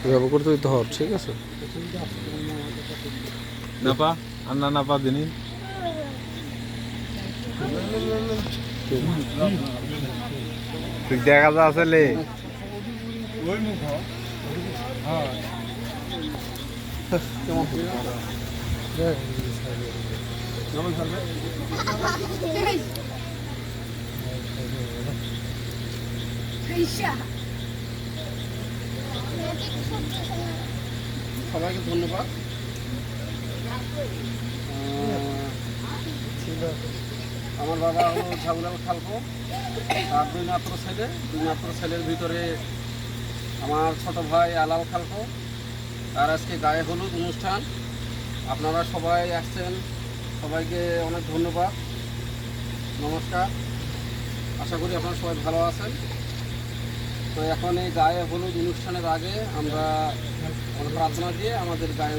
ব্যবহার করতে ধর, ঠিক আছে? নাপা আর না নাপা দিনি দেখা যা আসলে সবাইকে ধন্যবাদ। আমার বাবা হলো ঝাউলাল খালকো, আর দুই মাত্র ছেলের ভিতরে আমার ছোট ভাই আলাল খালকো। আর আজকে গায়ে হলুদ অনুষ্ঠান, আপনারা সবাই আসছেন, সবাইকে অনেক ধন্যবাদ, নমস্কার। আশা করি আপনারা সবাই ভালো আছেন। তো এখন এই গায়ে হলুদ অনুষ্ঠানের আগে আমরা প্রার্থনা দিয়ে আমাদের গায়ে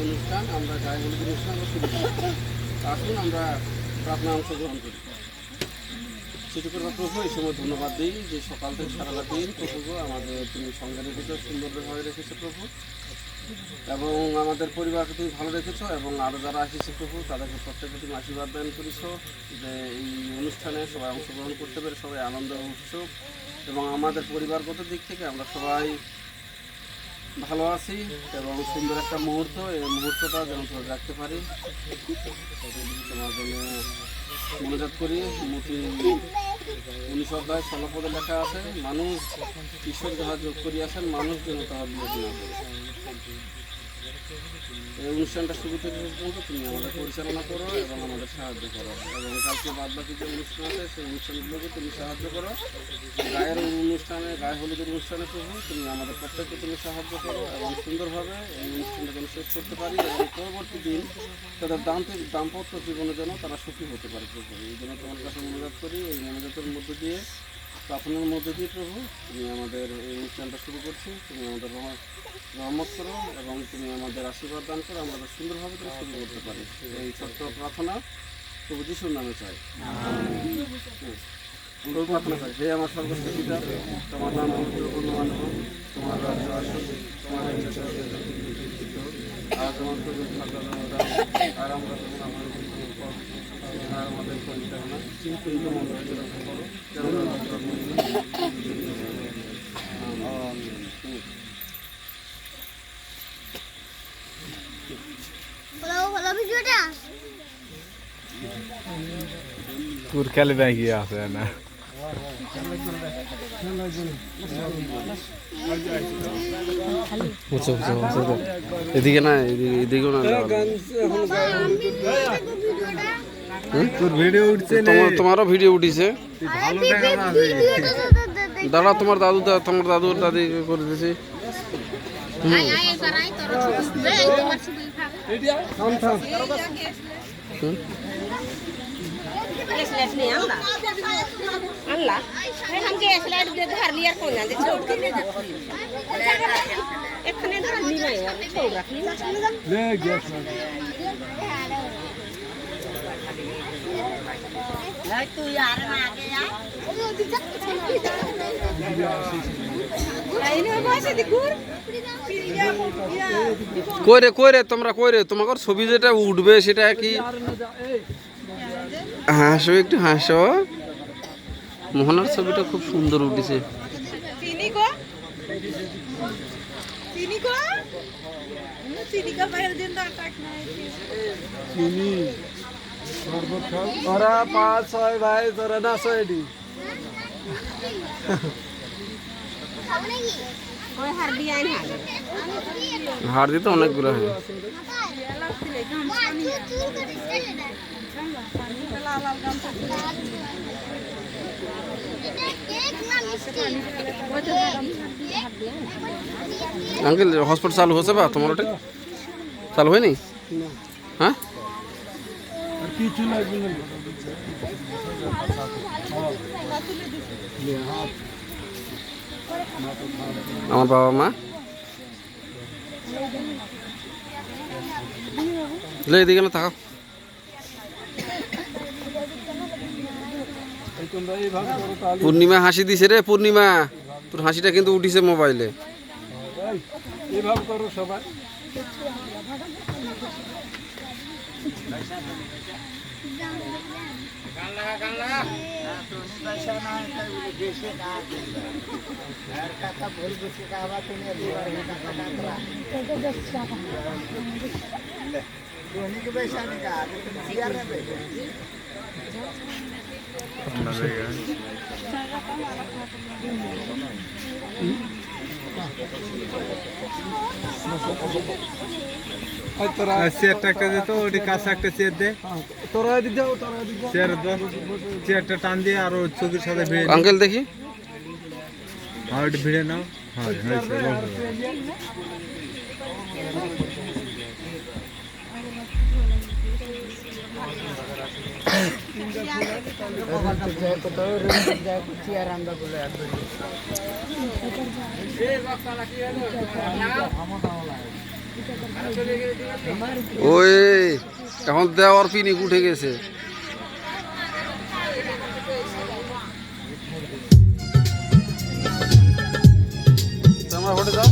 হলুদ অনুষ্ঠান শুরু করি। আসুন আমরা প্রার্থনা অংশগ্রহণ করি। সেটু করবার প্রভু, এই সময় ধন্যবাদ দিই যে সকাল থেকে সারাটা দিন প্রভু আমাদের তুমি সঙ্গে রেখেছো, সুন্দরভাবে রেখেছো প্রভু, এবং আমাদের পরিবারকে তুমি ভালো রেখেছো, এবং আরও যারা এসেছে প্রভু তাদেরকে প্রত্যেককে তুমি আশীর্বাদ দান করেছো যে এই অনুষ্ঠানে সবাই অংশগ্রহণ করতে পেরে সবাই আনন্দ উৎসব, এবং আমাদের পরিবারগত দিক থেকে আমরা সবাই ভালো আছি এবং সুন্দর একটা মুহূর্ত, এই মুহূর্তটা যেন ধরে রাখতে পারি। তোমার জন্য মনোজাত করি। মূর্তি 19 অধ্যায় 16 পদে লেখা আছে, মানুষ ঈশ্বর যাহা যোগ করিয়াছেন মানুষ যেন তাহা বিরোধ না করে। এই অনুষ্ঠানটা শুরু থেকে শেষ পর্যন্ত তুমি আমাদের পরিচালনা করো এবং আমাদের সাহায্য করো, এবং কালকে বাদ বাকি যে অনুষ্ঠান আছে সেই অনুষ্ঠানগুলোকে তুমি সাহায্য করো। গায়ে হলুদের অনুষ্ঠানে প্রভু তুমি আমাদের প্রত্যেককে তুমি সাহায্য করো এবং সুন্দরভাবে এই অনুষ্ঠানটা যেন শেষ করতে পারি, এবং পরবর্তী দিন তাদের দাম্পত্য জীবনে যেন তারা সুখী হতে পারে প্রভু। এই জন্য তোমার কাছে মনোজাত করি। এই মনোজাতের মধ্য দিয়ে, প্রার্থনার মধ্যে দিয়ে প্রভু তুমি আমাদের এই অনুষ্ঠানটা শুরু করছি। তুমি আমাদের রহমত করো এবং তুমি আমাদের আশীর্বাদ দান করো, আমরা সুন্দরভাবে তুমি শুরু করতে পারি। এই ছোট্ট প্রার্থনা প্রভু যিশুর নামে চাই। আমরা প্রার্থনা চাই, হে আমার সর্বশ্রেষ্ঠ পিতা, তোমার নাম পবিত্র পূর্ণমান হোক, তোমার রাজ্য আসুক, তোমার ইচ্ছা আর তোমার আর আমরা আমাদের পরিচালনা কিন্তু মন্দির করো তোর খেলে ব্যাগি আছে না এদিকে না, এদিকে না, তোর ভিডিও উঠছে, তোমারও ভিডিও উঠিছে। দাদা তোমার দাদু দাদি করে দিয়েছি। কইরে তোমরা কইরে তোমার ছবি যেটা উঠবে সেটা কি হাসো, একটু হাসো। মোহনার ছবিটা খুব সুন্দর উঠেছে। ওরা 5-6 ভাই, তোরা না 6টি হার দিতে অনেকগুলো হয়। আঙ্কেল হসপিটাল চালু হচ্ছে বা তোমার ওটা চালু হয়নি? হ্যাঁ, আমার বাবা মা এদিকে না থাকো। পূর্ণিমা হাসি দিছে রে, পূর্ণিমা। তোর হাসিটা কিন্তু উঠিছে মোবাইলে। এইভাবে করো সবাই। চেয়ারটা একটা দে তো, ওটি কাছে একটা চেয়ার দে। চেয়ারটা টান দিয়ে আর ওর চোখের সাথে ভিড়ে নাও। আঙ্কেল দেখি হ্যাঁ ওটি ভিড়ে নাও। হ্যাঁ হয়েছে, বস। ওই এখন দেওয়ার পিনিক উঠে গেছে। তোমরা হোটে যাও।